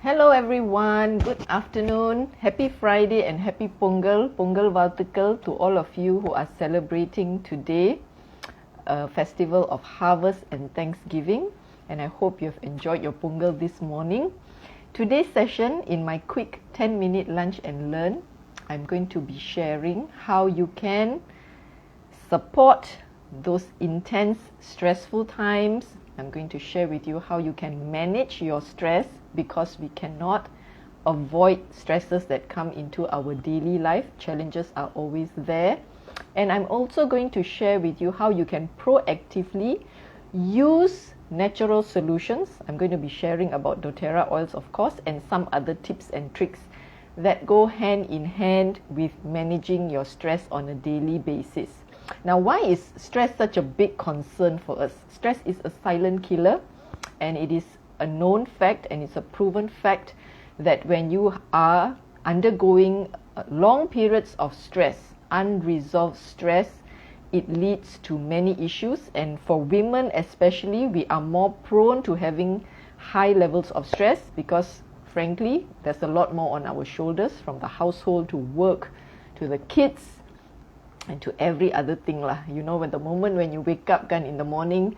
Hello everyone, good afternoon, happy Friday and happy Pongal Valtukal to all of you who are celebrating today, a festival of harvest and Thanksgiving, and I hope you have enjoyed your Pongal this morning. Today's session, in my quick 10-minute lunch and learn, I'm going to be sharing how you can support those intense, stressful times. I'm going to share with you how you can manage your stress, because we cannot avoid stresses that come into our daily life. Challenges are always there. And I'm also going to share with you how you can proactively use natural solutions. I'm going to be sharing about doTERRA oils, of course, and some other tips and tricks that go hand in hand with managing your stress on a daily basis. Now, why is stress such a big concern for us? Stress is a silent killer, and it is a known fact, and it's a proven fact that when you are undergoing long periods of stress, unresolved stress, it leads to many issues. And for women especially, we are more prone to having high levels of stress because, frankly, there's a lot more on our shoulders, from the household to work to the kids and to every other thing lah. You know, when the moment when you wake up in the morning,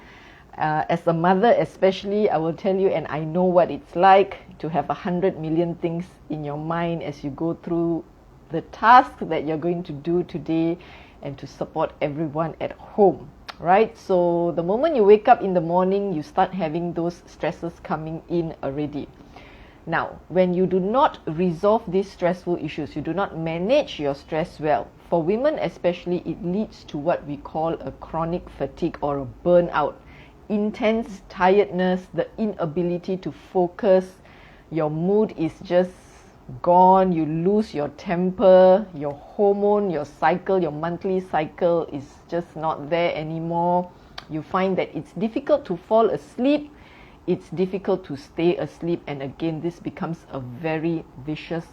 as a mother especially, I will tell you, and I know what it's like to have 100 million things in your mind as you go through the task that you're going to do today and to support everyone at home, right? So the moment you wake up in the morning, you start having those stresses coming in already. Now, when you do not resolve these stressful issues, you do not manage your stress well, for women especially, it leads to what we call a chronic fatigue or a burnout. Intense tiredness, the inability to focus, your mood is just gone, you lose your temper, your hormone, your cycle, your monthly cycle is just not there anymore. You find that it's difficult to fall asleep, it's difficult to stay asleep, and again, this becomes a very vicious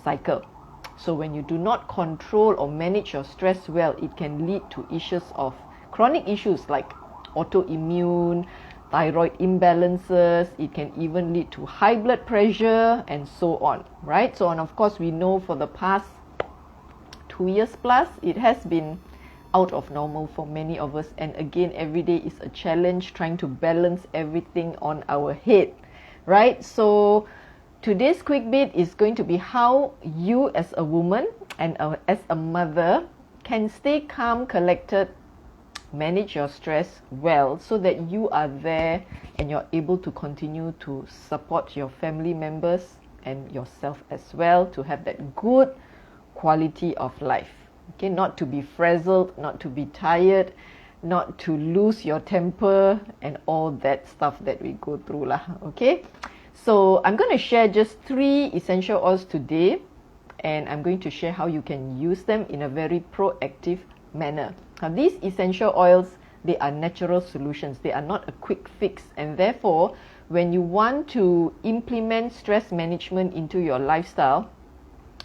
cycle. So when you do not control or manage your stress well, it can lead to issues of chronic issues like autoimmune, thyroid imbalances. It can even lead to high blood pressure and so on, right? So, and of course, we know for the past 2 years plus, it has been out of normal for many of us. And again, every day is a challenge trying to balance everything on our head, right? So today's quick bit is going to be how you as a woman and as a mother can stay calm, collected, manage your stress well, so that you are there and you're able to continue to support your family members and yourself as well, to have that good quality of life. Okay, not to be frazzled, not to be tired, not to lose your temper and all that stuff that we go through lah. Okay, so I'm going to share just 3 essential oils today, and I'm going to share how you can use them in a very proactive manner. Now, these essential oils, they are natural solutions. They are not a quick fix, and therefore, when you want to implement stress management into your lifestyle,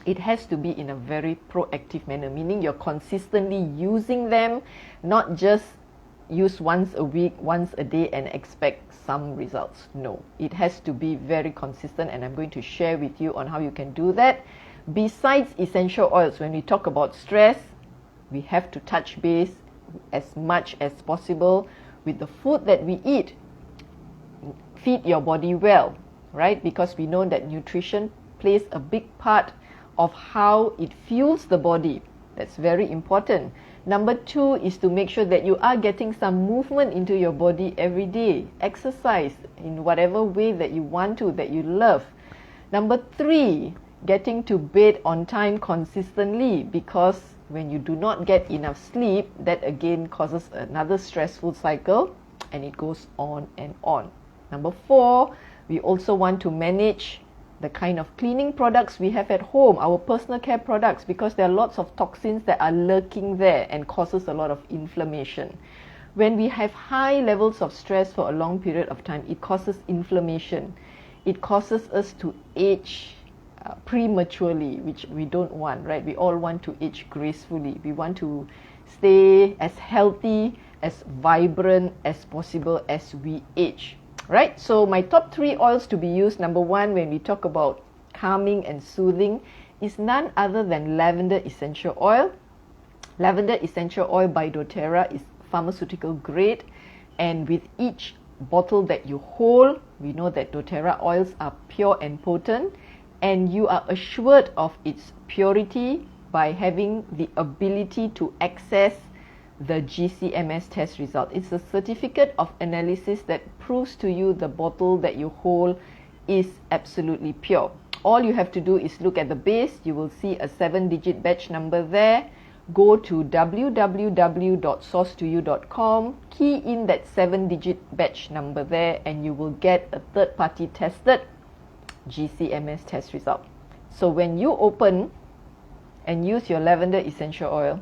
it has to be in a very proactive manner, meaning you're consistently using them, not just use once a week, once a day and expect some results. No, it has to be very consistent, and I'm going to share with you on how you can do that. Besides essential oils, when we talk about stress, we have to touch base as much as possible with the food that we eat. Feed your body well, right? Because we know that nutrition plays a big part of how it fuels the body. That's very important. Number 2 is to make sure that you are getting some movement into your body every day. Exercise in whatever way that you want to, that you love. Number 3, getting to bed on time consistently, because when you do not get enough sleep, that again causes another stressful cycle, and it goes on and on. Number 4, we also want to manage the kind of cleaning products we have at home, our personal care products, because there are lots of toxins that are lurking there and causes a lot of inflammation. When we have high levels of stress for a long period of time, it causes inflammation. It causes us to age prematurely, which we don't want, right? We all want to age gracefully. We want to stay as healthy, as vibrant as possible as we age, right? So my top 3 oils to be used, number 1, when we talk about calming and soothing, is none other than lavender essential oil. Lavender essential oil by doTERRA is pharmaceutical grade, and with each bottle that you hold, we know that doTERRA oils are pure and potent, and you are assured of its purity by having the ability to access the GCMS test result. It's a certificate of analysis that proves to you the bottle that you hold is absolutely pure. All you have to do is look at the base. You will see a 7-digit batch number there. Go to www.sourcetoyou.com, key in that 7-digit batch number there, and you will get a third-party tested GCMS test result. So when you open and use your lavender essential oil,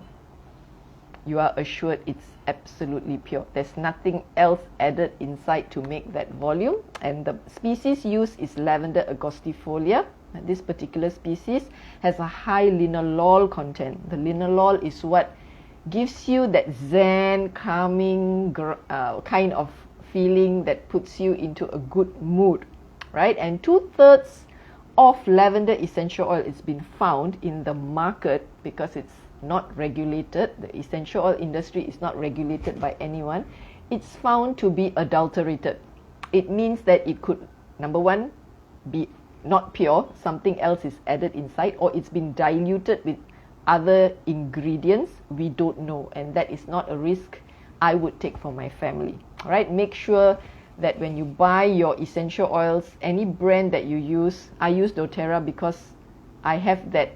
you are assured it's absolutely pure. There's nothing else added inside to make that volume. And the species used is Lavender agustifolia. This particular species has a high linalool content. The linalool is what gives you that zen, calming kind of feeling that puts you into a good mood, right? And 2/3 of lavender essential oil is been found in the market because it's not regulated. The essential oil industry is not regulated by anyone. It's found to be adulterated. It means that it could, number 1, be not pure, something else is added inside, or it's been diluted with other ingredients we don't know, and that is not a risk I would take for my family. All right, make sure that when you buy your essential oils, any brand that you use, I use doTERRA because I have that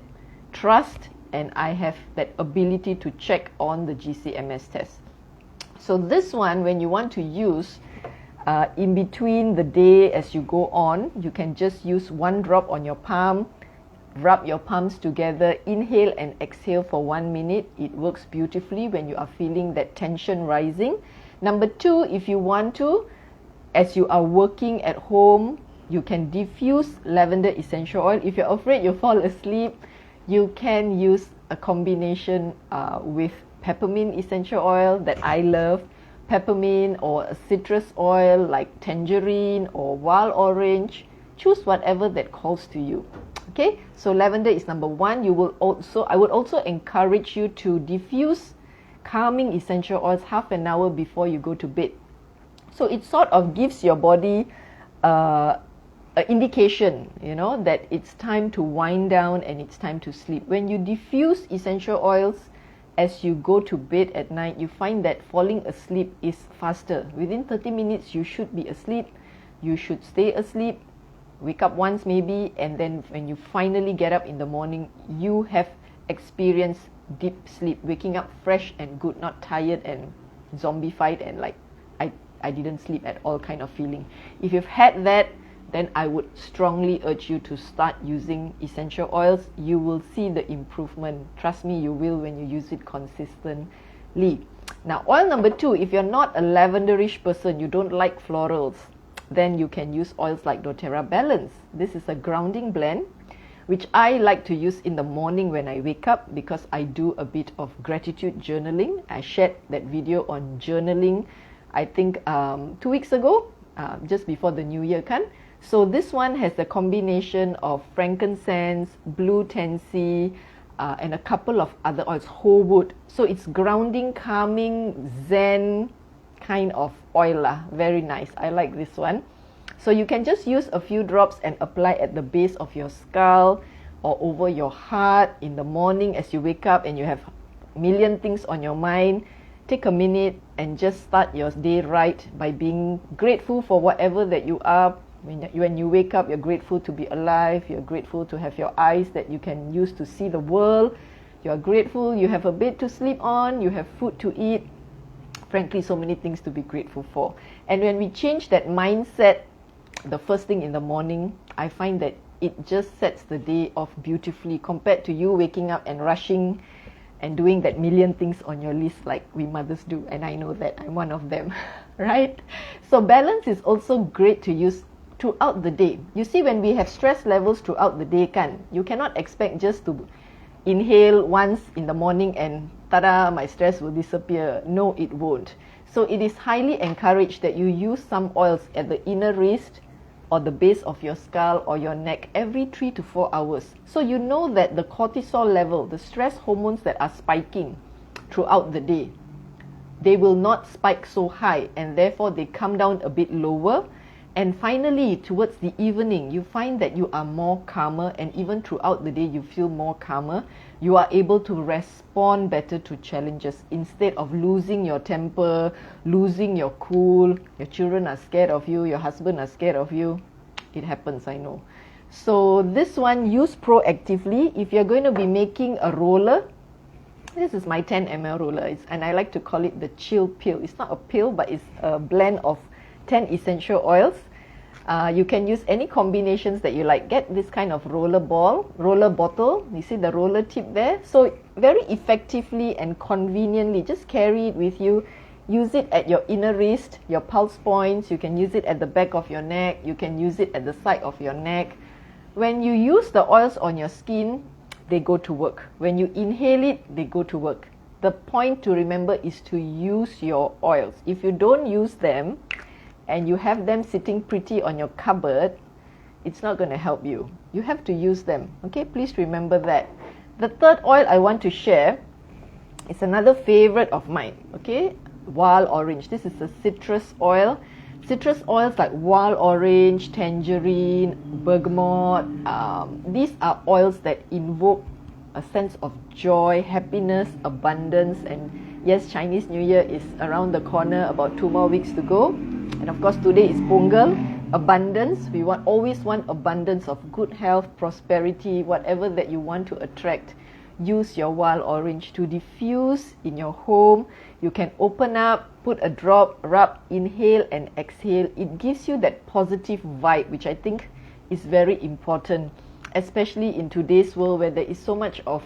trust and I have that ability to check on the GCMS test. So this one, when you want to use in between the day as you go on, you can just use 1 drop on your palm, rub your palms together, inhale and exhale for 1 minute. It works beautifully when you are feeling that tension rising. Number 2, if you want to, as you are working at home, you can diffuse lavender essential oil. If you're afraid you'll fall asleep, you can use a combination with peppermint essential oil that I love, peppermint, or a citrus oil like tangerine or wild orange. Choose whatever that calls to you. Okay, so lavender is number 1. I would also encourage you to diffuse calming essential oils half an hour before you go to bed. So it sort of gives your body an indication, that it's time to wind down and it's time to sleep. When you diffuse essential oils as you go to bed at night, you find that falling asleep is faster. Within 30 minutes, you should be asleep. You should stay asleep, wake up once maybe, and then when you finally get up in the morning, you have experienced deep sleep, waking up fresh and good, not tired and zombified and like I didn't sleep at all kind of feeling. If you've had that, then I would strongly urge you to start using essential oils. You will see the improvement. Trust me, you will when you use it consistently. Now, oil number 2, if you're not a lavenderish person, you don't like florals, then you can use oils like doTERRA Balance. This is a grounding blend, which I like to use in the morning when I wake up because I do a bit of gratitude journaling. I shared that video on journaling, I think 2 weeks ago, just before the new year kan. So this one has a combination of frankincense, blue tansy, and a couple of other oils, whole wood. So it's grounding, calming, zen kind of oil lah. Very nice. I like this one. So you can just use a few drops and apply at the base of your skull or over your heart in the morning as you wake up and you have a million things on your mind. Take a minute and just start your day right by being grateful for whatever that you are. When you wake up, you're grateful to be alive. You're grateful to have your eyes that you can use to see the world. You're grateful you have a bed to sleep on. You have food to eat. Frankly, so many things to be grateful for. And when we change that mindset, the first thing in the morning, I find that it just sets the day off beautifully compared to you waking up and rushing and doing that million things on your list like we mothers do. And I know that I'm one of them, right? So balance is also great to use throughout the day. You see, when we have stress levels throughout the day, you cannot expect just to inhale once in the morning and tada, my stress will disappear. No, it won't. So it is highly encouraged that you use some oils at the inner wrist or the base of your skull or your neck every 3 to 4 hours. So you know that the cortisol level, the stress hormones that are spiking throughout the day, they will not spike so high, and therefore they come down a bit lower. And finally, towards the evening, you find that you are more calmer, and even throughout the day you feel more calmer. You are able to respond better to challenges instead of losing your temper, losing your cool. Your children are scared of you, your husband are scared of you. It happens, I know. So this one, use proactively. If you're going to be making a roller, this is my 10 ml roller, and I like to call it the chill pill. It's not a pill, but it's a blend of 10 essential oils. You can use any combinations that you like. Get this kind of roller bottle. You see the roller tip there? So very effectively and conveniently, just carry it with you. Use it at your inner wrist, your pulse points. You can use it at the back of your neck. You can use it at the side of your neck. When you use the oils on your skin, they go to work. When you inhale it, they go to work. The point to remember is to use your oils. If you don't use them, and you have them sitting pretty on your cupboard, it's not going to help you. You have to use them. Okay, please remember that. The third oil I want to share is another favorite of mine. Okay, wild orange. This is a citrus oil. Citrus oils like wild orange, tangerine, bergamot. These are oils that invoke a sense of joy, happiness, abundance, and yes, Chinese New Year is around the corner, about 2 more weeks to go. And of course, today is Pongal, abundance. We always want abundance of good health, prosperity, whatever that you want to attract. Use your wild orange to diffuse in your home. You can open up, put a drop, rub, inhale and exhale. It gives you that positive vibe, which I think is very important, especially in today's world where there is so much of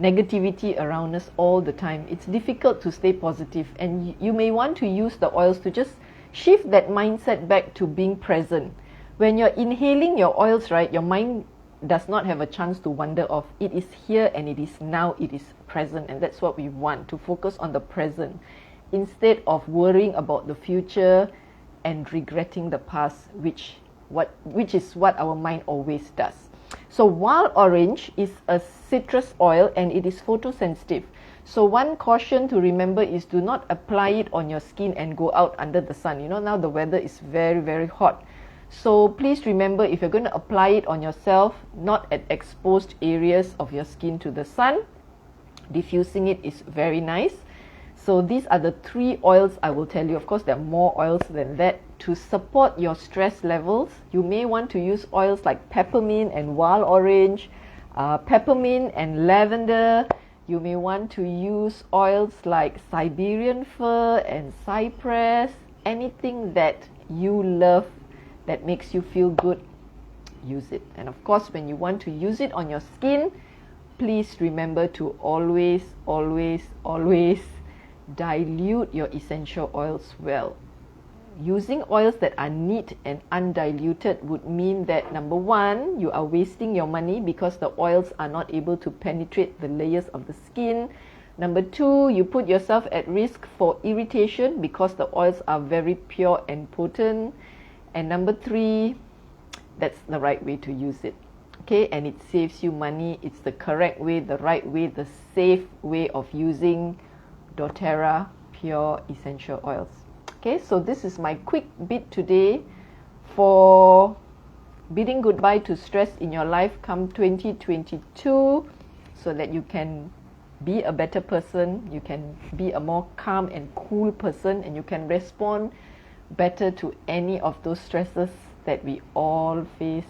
negativity around us all the time. It's difficult to stay positive, and you may want to use the oils to just shift that mindset back to being present. When you're inhaling your oils, right, your mind does not have a chance to wander off. It is here and it is now, it is present, and that's what we want, to focus on the present instead of worrying about the future and regretting the past, which is what our mind always does. So wild orange is a citrus oil and it is photosensitive. So one caution to remember is do not apply it on your skin and go out under the sun. You know, now the weather is very, very hot. So please remember, if you're going to apply it on yourself, not at exposed areas of your skin to the sun. Diffusing it is very nice. So these are the 3 oils I will tell you. Of course, there are more oils than that. To support your stress levels, you may want to use oils like peppermint and wild orange, peppermint and lavender. You may want to use oils like Siberian fir and cypress. Anything that you love that makes you feel good, use it. And of course, when you want to use it on your skin, please remember to always, always, always dilute your essential oils well. Using oils that are neat and undiluted would mean that, number one, you are wasting your money because the oils are not able to penetrate the layers of the skin. Number two, you put yourself at risk for irritation because the oils are very pure and potent. And number three, that's the right way to use it. Okay, and it saves you money. It's the correct way, the right way, the safe way of using doTERRA pure essential oils. Okay, so this is my quick bit today for bidding goodbye to stress in your life come 2022, so that you can be a better person, you can be a more calm and cool person, and you can respond better to any of those stresses that we all face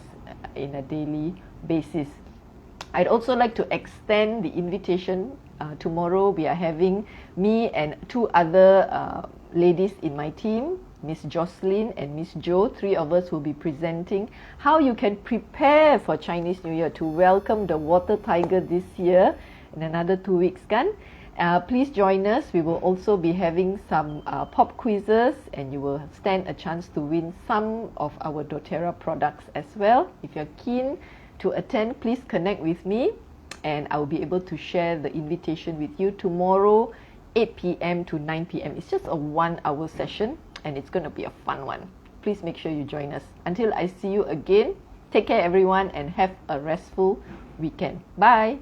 in a daily basis. I'd also like to extend the invitation. Tomorrow we are having me and 2 other ladies in my team, Miss Jocelyn and Miss Jo. 3 of us will be presenting how you can prepare for Chinese New Year to welcome the water tiger this year in another 2 weeks. Please join us. We will also be having some pop quizzes, and you will stand a chance to win some of our doTERRA products as well. If you're keen to attend, please connect with me and I will be able to share the invitation with you. Tomorrow 8 p.m. to 9 p.m. It's just a 1-hour session and it's going to be a fun one. Please make sure you join us. Until I see you again, take care everyone and have a restful weekend. Bye.